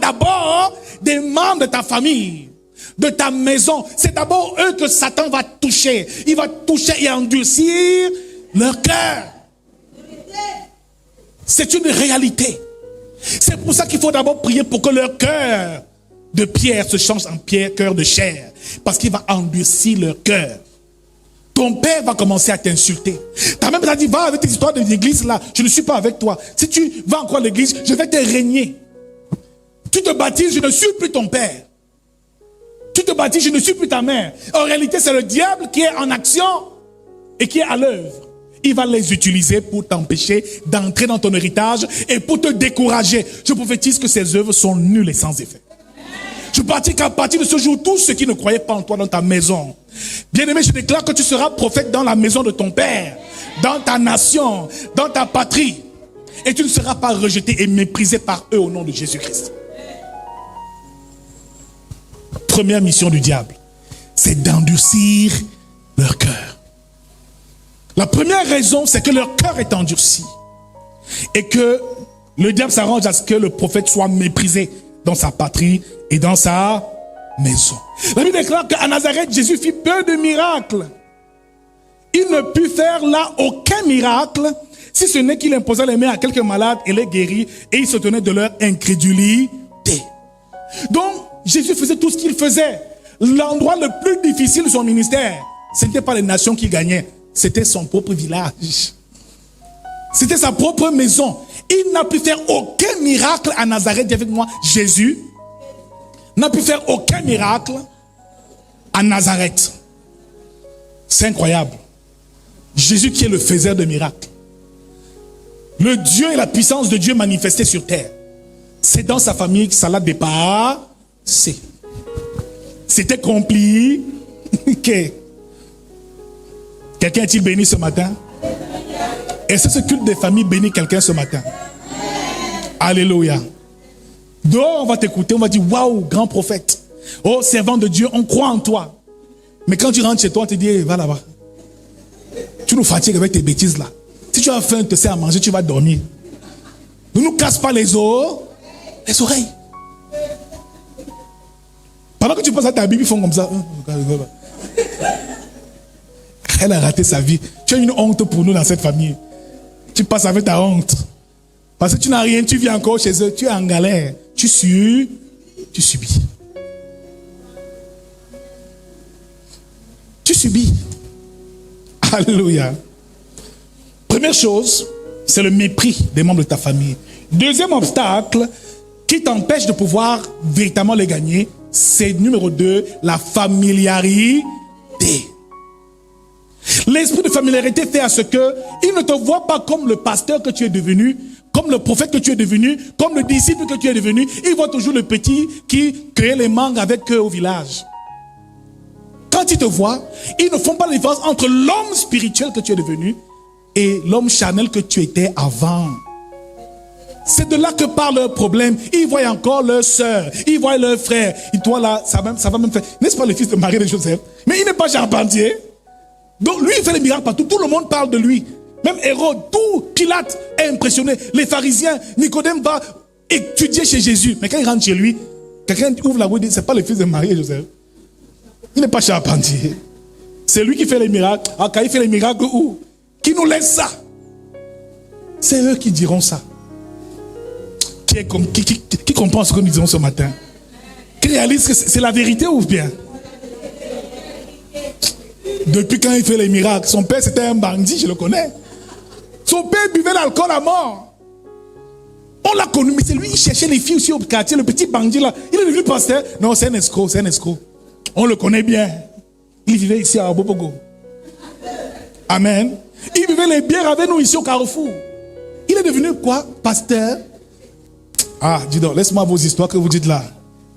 d'abord des membres de ta famille, de ta maison. C'est d'abord eux que Satan va toucher. Il va toucher et endurcir leur cœur. C'est une réalité. C'est pour ça qu'il faut d'abord prier pour que leur cœur de pierre se change en cœur de chair. Parce qu'il va endurcir leur cœur. Ton père va commencer à t'insulter. Ta mère t'a dit, va avec tes histoires de l'église là, je ne suis pas avec toi. Si tu vas encore à l'église, je vais te régner. Tu te baptises, je ne suis plus ton père. Tu te baptises, je ne suis plus ta mère. En réalité, c'est le diable qui est en action et qui est à l'œuvre. Il va les utiliser pour t'empêcher d'entrer dans ton héritage et pour te décourager. Je prophétise que ces œuvres sont nulles et sans effet. Je pratique qu'à partir de ce jour, tous ceux qui ne croyaient pas en toi dans ta maison, bien-aimé, je déclare que tu seras prophète dans la maison de ton père, dans ta nation, dans ta patrie. Et tu ne seras pas rejeté et méprisé par eux au nom de Jésus-Christ. Première mission du diable, c'est d'endurcir leur cœur. La première raison, c'est que leur cœur est endurci. Et que le diable s'arrange à ce que le prophète soit méprisé dans sa patrie et dans sa maison. La Bible déclare qu'à Nazareth, Jésus fit peu de miracles. Il ne put faire là aucun miracle, si ce n'est qu'il imposa les mains à quelques malades et les guérit, et il se tenait de leur incrédulité. Donc, Jésus faisait tout ce qu'il faisait. L'endroit le plus difficile de son ministère, ce n'était pas les nations qui gagnaient, c'était son propre village. C'était sa propre maison. Il n'a pu faire aucun miracle à Nazareth. Dis avec moi, Jésus n'a pu faire aucun miracle à Nazareth. C'est incroyable. Jésus qui est le faiseur de miracles. Le Dieu et la puissance de Dieu manifestés sur terre. C'est dans sa famille que ça l'a dépassé. C'était compliqué. Quelqu'un est-il béni ce matin? Est-ce que ce culte des familles bénit quelqu'un ce matin? Alléluia. Donc on va t'écouter, on va dire waouh, grand prophète. Oh, servant de Dieu, on croit en toi. Mais quand tu rentres chez toi, on te dit va là-bas. Tu nous fatigues avec tes bêtises là. Si tu as faim, tu sais à manger, tu vas dormir. Ne nous casse pas les oreilles. Pendant que tu penses à ta Bible, ils font comme ça. Elle a raté sa vie. Tu as une honte pour nous dans cette famille. Tu passes avec ta honte. Parce que tu n'as rien, tu vis encore chez eux, tu es en galère. Tu subis. Tu subis. Alléluia. Première chose, c'est le mépris des membres de ta famille. Deuxième obstacle qui t'empêche de pouvoir véritablement les gagner, c'est numéro 2, la familiarité. L'esprit de familiarité fait à ce que il ne te voit pas comme le pasteur que tu es devenu, comme le prophète que tu es devenu, comme le disciple que tu es devenu. Il voit toujours le petit qui cueillait les mangues avec eux au village. Quand ils te voient, ils ne font pas la différence entre l'homme spirituel que tu es devenu et l'homme charnel que tu étais avant. C'est de là que part leur problème. Ils voient encore leur soeur, ils voient leur frère. Et toi là, ça va même faire. N'est-ce pas le fils de Marie et de Joseph? Mais il n'est pas charpentier. Donc lui, il fait les miracles partout. Tout le monde parle de lui. Même Hérode, tout Pilate est impressionné. Les pharisiens, Nicodème va étudier chez Jésus. Mais quand il rentre chez lui, quelqu'un ouvre la bouche et dit, c'est pas le fils de Marie et Joseph. Il n'est pas charpentier. C'est lui qui fait les miracles. Ah, quand il fait les miracles, où? Qui nous laisse ça? C'est eux qui diront ça. Qui comprend ce que nous disons ce matin? Qui réalise que c'est la vérité ou bien? Depuis quand il fait les miracles, son père c'était un bandit, je le connais. Son père buvait l'alcool à mort. On l'a connu, mais c'est lui qui cherchait les filles aussi au quartier, le petit bandit là. Il est devenu pasteur. Non, c'est un escroc, c'est un escroc. On le connaît bien. Il vivait ici à Abobogo. Amen. Il buvait les bières avec nous ici au Carrefour. Il est devenu quoi? Pasteur. Ah, dis donc, laisse-moi vos histoires que vous dites là.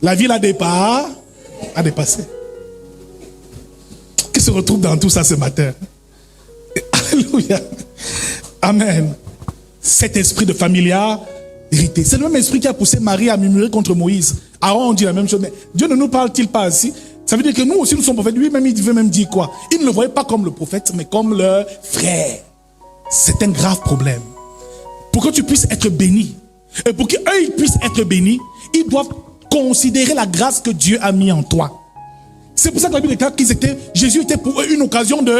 La vie a dépassé. Qui se retrouve dans tout ça ce matin? Alléluia. Amen. Cet esprit de familiarité, c'est le même esprit qui a poussé Marie à murmurer contre Moïse. Aaron dit la même chose. Mais Dieu ne nous parle-t-il pas ainsi? Ça veut dire que nous aussi nous sommes prophètes. Lui-même il veut même dire quoi? Il ne le voyait pas comme le prophète, mais comme le frère. C'est un grave problème. Pour que tu puisses être béni, et pour qu'eux puissent être bénis, ils doivent considérer la grâce que Dieu a mis en toi. C'est pour ça que la Bible déclare Jésus était pour eux une occasion de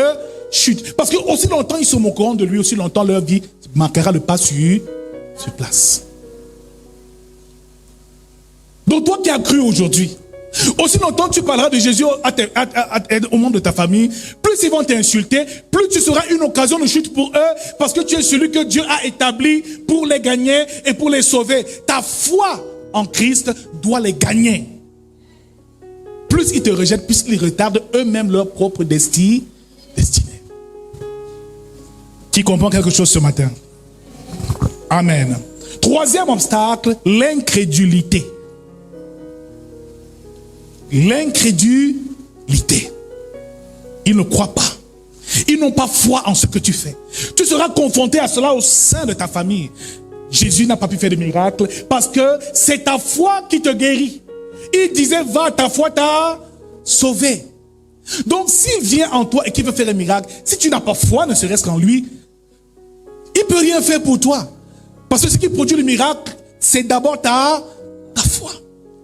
chute. Parce que aussi longtemps ils se moqueront de lui, aussi longtemps leur vie marquera le pas sur place. Donc toi qui as cru aujourd'hui, aussi longtemps tu parleras de Jésus au monde de ta famille, plus ils vont t'insulter, plus tu seras une occasion de chute pour eux, parce que tu es celui que Dieu a établi pour les gagner et pour les sauver. Ta foi en Christ doit les gagner. Plus ils te rejettent, plus ils retardent eux-mêmes leur propre destinée. Qui comprend quelque chose ce matin? Amen. Troisième obstacle, l'incrédulité. L'incrédulité. Ils ne croient pas. Ils n'ont pas foi en ce que tu fais. Tu seras confronté à cela au sein de ta famille. Jésus n'a pas pu faire de miracle parce que c'est ta foi qui te guérit. Il disait, va, ta foi t'a sauvé. Donc, s'il vient en toi et qu'il veut faire un miracle, si tu n'as pas foi, ne serait-ce qu'en lui, il ne peut rien faire pour toi. Parce que ce qui produit le miracle, c'est d'abord ta foi.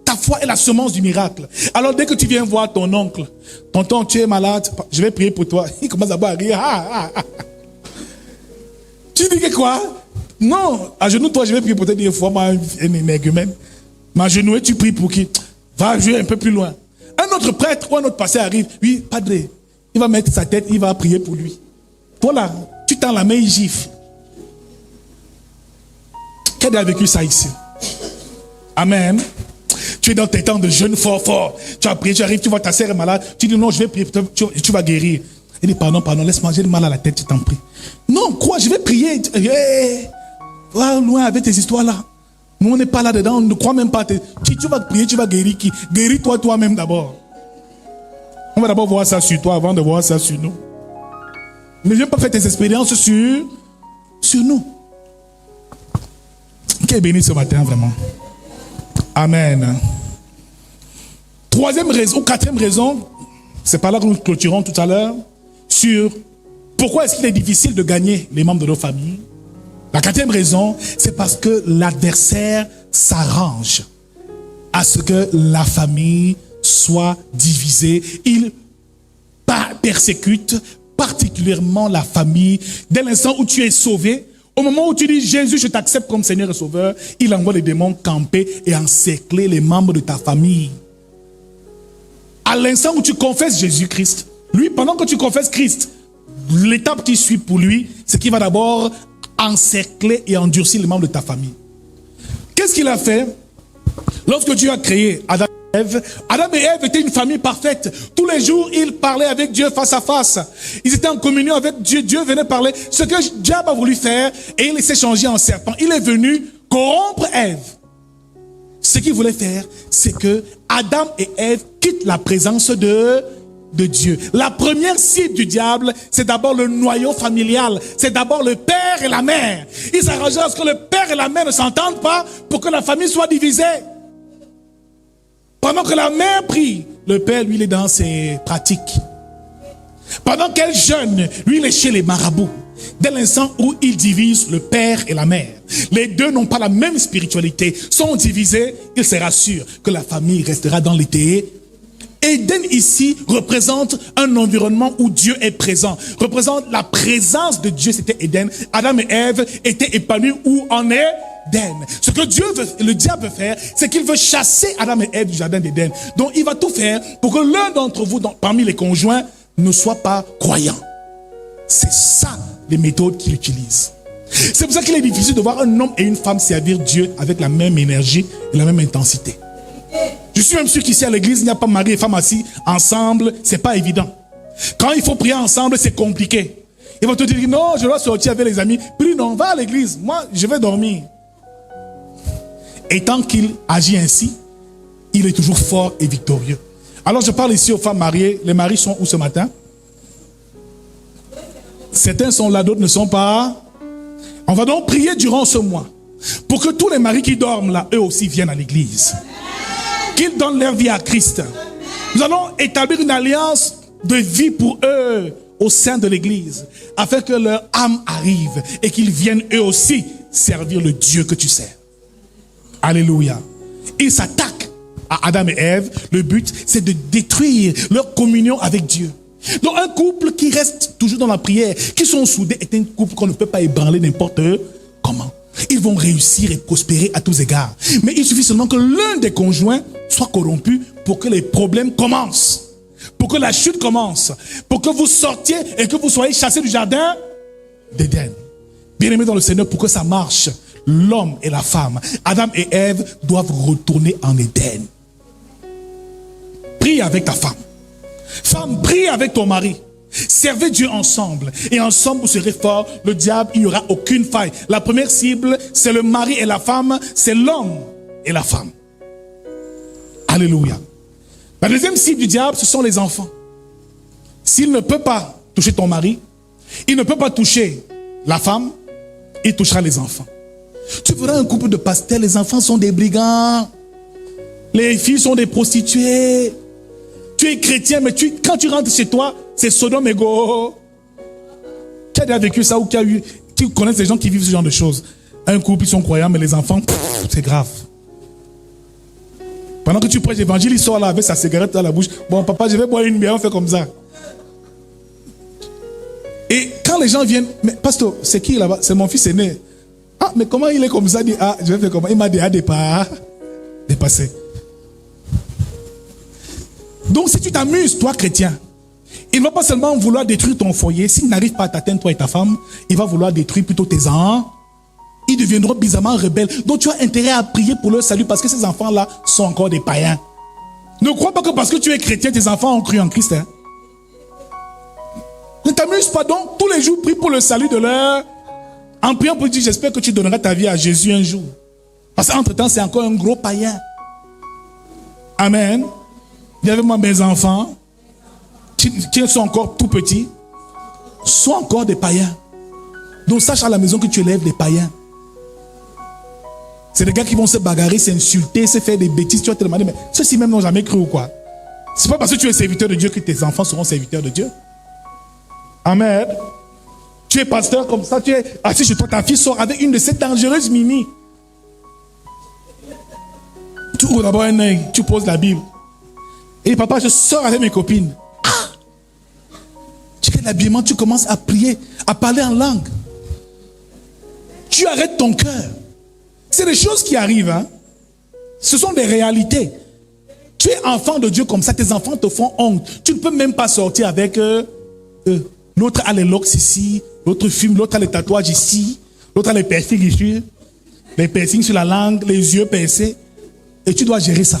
Ta foi est la semence du miracle. Alors, dès que tu viens voir ton oncle, tonton, tu es malade, je vais prier pour toi. Il commence d'abord à rire. Tu dis que quoi? Non, agenouille-toi, je vais prier pour toi. Une fois, moi, un énergumène. M'agenouiller, tu pries pour qui? Va jouer un peu plus loin. Un autre prêtre ou un autre pasteur arrive. Oui, padre, il va mettre sa tête, il va prier pour lui. Voilà, tu tends la main, il gifle. Qui a vécu ça ici? Amen. Tu es dans tes temps de jeûne fort. Tu as prié, tu arrives, tu vois ta sœur est malade. Tu dis non, je vais prier, tu vas guérir. Il dit pardon, laisse-moi, j'ai mal à la tête, je t'en prie. Non, quoi, je vais prier. Va loin avec tes histoires là. Nous, on n'est pas là-dedans, on ne croit même pas. Tu vas prier, tu vas guérir qui? Guéris-toi toi-même d'abord. On va d'abord voir ça sur toi avant de voir ça sur nous. Ne viens pas faire tes expériences sur nous. Qui est béni ce matin, vraiment? Amen. Troisième raison, ou quatrième raison, c'est par là que nous clôturons tout à l'heure, sur pourquoi est-ce qu'il est difficile de gagner les membres de nos familles. La quatrième raison, c'est parce que l'adversaire s'arrange à ce que la famille soit divisée. Il persécute particulièrement la famille. Dès l'instant où tu es sauvé, au moment où tu dis Jésus, je t'accepte comme Seigneur et Sauveur, il envoie les démons camper et encercler les membres de ta famille. À l'instant où tu confesses Jésus-Christ, lui, pendant que tu confesses Christ, l'étape qui suit pour lui, c'est qu'il va d'abord encercler et endurcir les membres de ta famille. Qu'est-ce qu'il a fait? Lorsque Dieu a créé Adam et Ève étaient une famille parfaite. Tous les jours, ils parlaient avec Dieu face à face. Ils étaient en communion avec Dieu. Dieu venait parler. Ce que Dieu a voulu faire, et il s'est changé en serpent. Il est venu corrompre Ève. Ce qu'il voulait faire, c'est que Adam et Ève quittent la présence de Dieu. La première cible du diable, c'est d'abord le noyau familial. C'est d'abord le père et la mère. Il s'arrangeait à ce que le père et la mère ne s'entendent pas pour que la famille soit divisée. Pendant que la mère prie, le père, lui, il est dans ses pratiques. Pendant qu'elle jeûne, lui, il est chez les marabouts. Dès l'instant où il divise le père et la mère, les deux n'ont pas la même spiritualité, sont divisés, il se rassure que la famille restera dans l'été. Éden ici représente un environnement où Dieu est présent, représente la présence de Dieu, c'était Éden. Adam et Ève étaient épanouis où en Éden. Ce que le diable veut faire, c'est qu'il veut chasser Adam et Ève du jardin d'Éden. Donc il va tout faire pour que l'un d'entre vous, parmi les conjoints, ne soit pas croyant. C'est ça les méthodes qu'il utilise. C'est pour ça qu'il est difficile de voir un homme et une femme servir Dieu avec la même énergie et la même intensité. Je suis même sûr qu'ici à l'église, il n'y a pas mari et femme assis ensemble, c'est pas évident. Quand il faut prier ensemble, c'est compliqué. Ils vont te dire, non, je dois sortir avec les amis. Prie, non, va à l'église. Moi, je vais dormir. Et tant qu'il agit ainsi, il est toujours fort et victorieux. Alors je parle ici aux femmes mariées. Les maris sont où ce matin? Certains sont là, d'autres ne sont pas. On va donc prier durant ce mois pour que tous les maris qui dorment là, eux aussi viennent à l'église. Qu'ils donnent leur vie à Christ. Nous allons établir une alliance de vie pour eux au sein de l'église, afin que leur âme arrive et qu'ils viennent eux aussi servir le Dieu que tu sers. Alléluia. Il s'attaque à Adam et Ève. Le but, c'est de détruire leur communion avec Dieu. Donc un couple qui reste toujours dans la prière, qui sont soudés, est un couple qu'on ne peut pas ébranler n'importe comment. Ils vont réussir et prospérer à tous égards. Mais il suffit seulement que l'un des conjoints soit corrompu pour que les problèmes commencent. Pour que la chute commence. Pour que vous sortiez et que vous soyez chassés du jardin d'Éden. Bien-aimés dans le Seigneur, pour que ça marche, l'homme et la femme, Adam et Ève, doivent retourner en Éden. Prie avec ta femme. Femme, prie avec ton mari. Servez Dieu ensemble. Et ensemble, vous serez forts. Le diable, il n'y aura aucune faille. La première cible, c'est le mari et la femme. C'est l'homme et la femme. Alléluia. La deuxième cible du diable, ce sont les enfants. S'il ne peut pas toucher ton mari, il ne peut pas toucher la femme, il touchera les enfants. Tu verras un couple de pasteurs, les enfants sont des brigands. Les filles sont des prostituées. Tu es chrétien, mais quand tu rentres chez toi, c'est Sodome et Gomorrhe. Qui a déjà vécu ça ou qui connaissent les gens qui vivent ce genre de choses? Un couple, ils sont croyants, mais les enfants, c'est grave. Pendant que tu prêches l'évangile, il sort là avec sa cigarette dans la bouche. Bon, papa, je vais boire une bière, on fait comme ça. Et quand les gens viennent, mais pasteur, c'est qui là-bas? C'est mon fils aîné. Ah, mais comment il est comme ça? Il dit, ah, je vais faire comment? Il m'a déjà dépassé. Donc, si tu t'amuses, toi, chrétien, il ne va pas seulement vouloir détruire ton foyer. S'il n'arrive pas à t'atteindre, toi et ta femme, il va vouloir détruire plutôt tes enfants. Ils deviendront bizarrement rebelles. Donc, tu as intérêt à prier pour leur salut parce que ces enfants-là sont encore des païens. Ne crois pas que parce que tu es chrétien, tes enfants ont cru en Christ. Hein? Ne t'amuse pas donc. Tous les jours, prie pour le salut de leur... En priant pour dire, j'espère que tu donneras ta vie à Jésus un jour. Parce qu'entre-temps, c'est encore un gros païen. Amen. Dis avec moi, mes enfants, qui sont encore tout petits, sont encore des païens. Donc sache à la maison que tu élèves des païens. C'est des gars qui vont se bagarrer, s'insulter, se faire des bêtises. Tu vas te demander, mais ceux-ci même n'ont jamais cru ou quoi? C'est pas parce que tu es serviteur de Dieu que tes enfants seront serviteurs de Dieu. Amen. Tu es pasteur comme ça, tu es assis chez toi, ta fille sort avec une de ces dangereuses mimi. Tu ouvres d'abord un œil, tu poses la Bible. Et papa, je sors avec mes copines. Ah! Tu fais l'habillement, tu commences à prier, à parler en langue. Tu arrêtes ton cœur. C'est des choses qui arrivent. Hein? Ce sont des réalités. Tu es enfant de Dieu comme ça, tes enfants te font honte. Tu ne peux même pas sortir avec eux. L'autre a les locks ici, l'autre fume, l'autre a les tatouages ici, l'autre a les piercings ici, les piercings sur la langue, les yeux percés. Et tu dois gérer ça.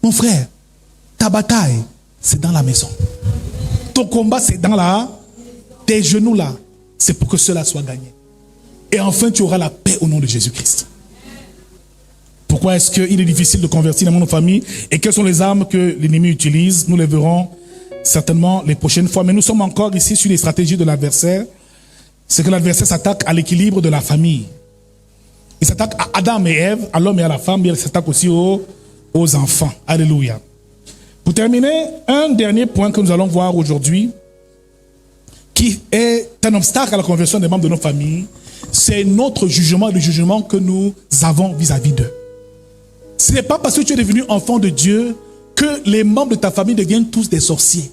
Mon frère, ta bataille, c'est dans la maison. Ton combat, c'est dans la... Tes genoux là, c'est pour que cela soit gagné. Et enfin, tu auras la paix au nom de Jésus-Christ. Pourquoi est-ce qu'il est difficile de convertir dans nos familles? Et quelles sont les armes que l'ennemi utilise? Nous les verrons certainement les prochaines fois. Mais nous sommes encore ici sur les stratégies de l'adversaire. C'est que l'adversaire s'attaque à l'équilibre de la famille. Il s'attaque à Adam et Ève, à l'homme et à la femme, mais il s'attaque aussi aux enfants. Alléluia. Pour terminer, un dernier point que nous allons voir aujourd'hui, qui est un obstacle à la conversion des membres de nos familles, c'est notre jugement et le jugement que nous avons vis-à-vis d'eux. Ce n'est pas parce que tu es devenu enfant de Dieu que les membres de ta famille deviennent tous des sorciers.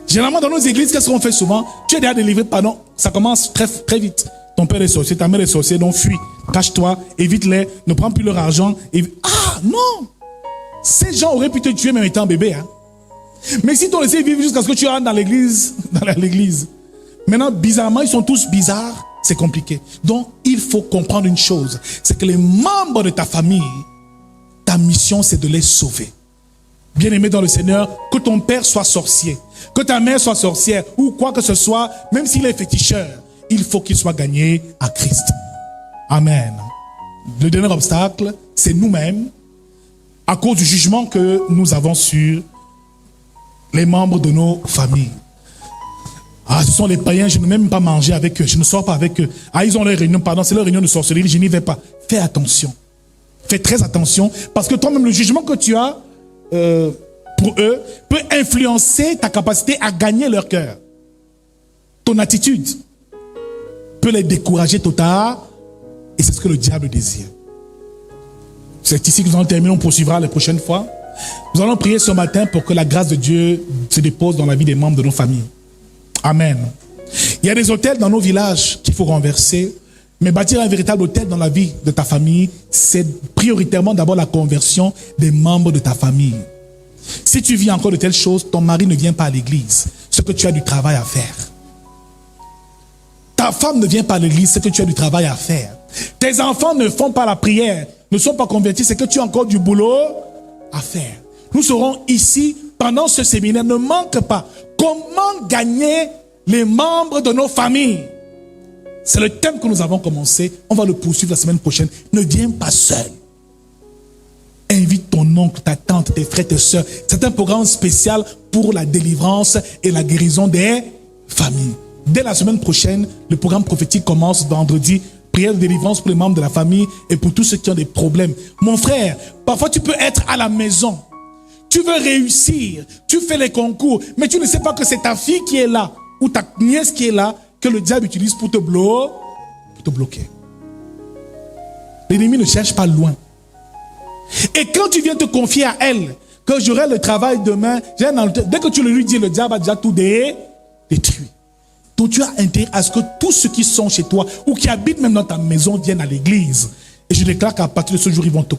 Généralement, dans nos églises, qu'est-ce qu'on fait souvent? Tu es déjà délivré, pardon, ça commence très, très vite. Ton père est sorcier, ta mère est sorcière, donc fuis, cache-toi, évite-les, ne prends plus leur argent. Ah, non! Ces gens auraient pu te tuer même étant bébé. Hein? Mais si t'ont laissé vivre jusqu'à ce que tu rentres dans l'église, maintenant, bizarrement, ils sont tous bizarres, c'est compliqué. Donc, il faut comprendre une chose, c'est que les membres de ta famille, ta mission, c'est de les sauver. Bien-aimé dans le Seigneur, que ton père soit sorcier, que ta mère soit sorcière, ou quoi que ce soit, même s'il est féticheur, il faut qu'il soit gagné à Christ. Amen. Le dernier obstacle, c'est nous-mêmes, à cause du jugement que nous avons sur les membres de nos familles. Ah, ce sont les païens, je ne vais même pas manger avec eux, je ne sors pas avec eux. Ah, ils ont leur réunion, pardon, c'est leur réunion de sorcellerie, je n'y vais pas. Fais attention. Fais très attention, parce que toi-même, le jugement que tu as pour eux peut influencer ta capacité à gagner leur cœur. Ton attitude peut les décourager totalement, et c'est ce que le diable désire. C'est ici que nous allons terminer, on poursuivra les prochaines fois. Nous allons prier ce matin pour que la grâce de Dieu se dépose dans la vie des membres de nos familles. Amen. Il y a des hôtels dans nos villages qu'il faut renverser, mais bâtir un véritable hôtel dans la vie de ta famille, c'est prioritairement d'abord la conversion des membres de ta famille. Si tu vis encore de telles choses, ton mari ne vient pas à l'église, c'est que tu as du travail à faire. Ta femme ne vient pas à l'église, c'est que tu as du travail à faire. Tes enfants ne font pas la prière, ne sont pas convertis, c'est que tu as encore du boulot à faire. Nous serons ici pendant ce séminaire. Ne manque pas. Comment gagner les membres de nos familles? C'est le thème que nous avons commencé. On va le poursuivre la semaine prochaine. Ne viens pas seul. Invite ton oncle, ta tante, tes frères, tes soeurs. C'est un programme spécial pour la délivrance et la guérison des familles. Dès la semaine prochaine, le programme prophétique commence vendredi. Prière de délivrance pour les membres de la famille et pour tous ceux qui ont des problèmes. Mon frère, parfois tu peux être à la maison. Tu veux réussir. Tu fais les concours. Mais tu ne sais pas que c'est ta fille qui est là ou ta nièce qui est là que le diable utilise pour te bloquer. L'ennemi ne cherche pas loin. Et quand tu viens te confier à elle, que j'aurai le travail demain, dès que tu le lui dis, le diable a déjà tout détruit. Donc tu as intérêt à ce que tous ceux qui sont chez toi ou qui habitent même dans ta maison viennent à l'église. Et je déclare qu'à partir de ce jour, ils vont te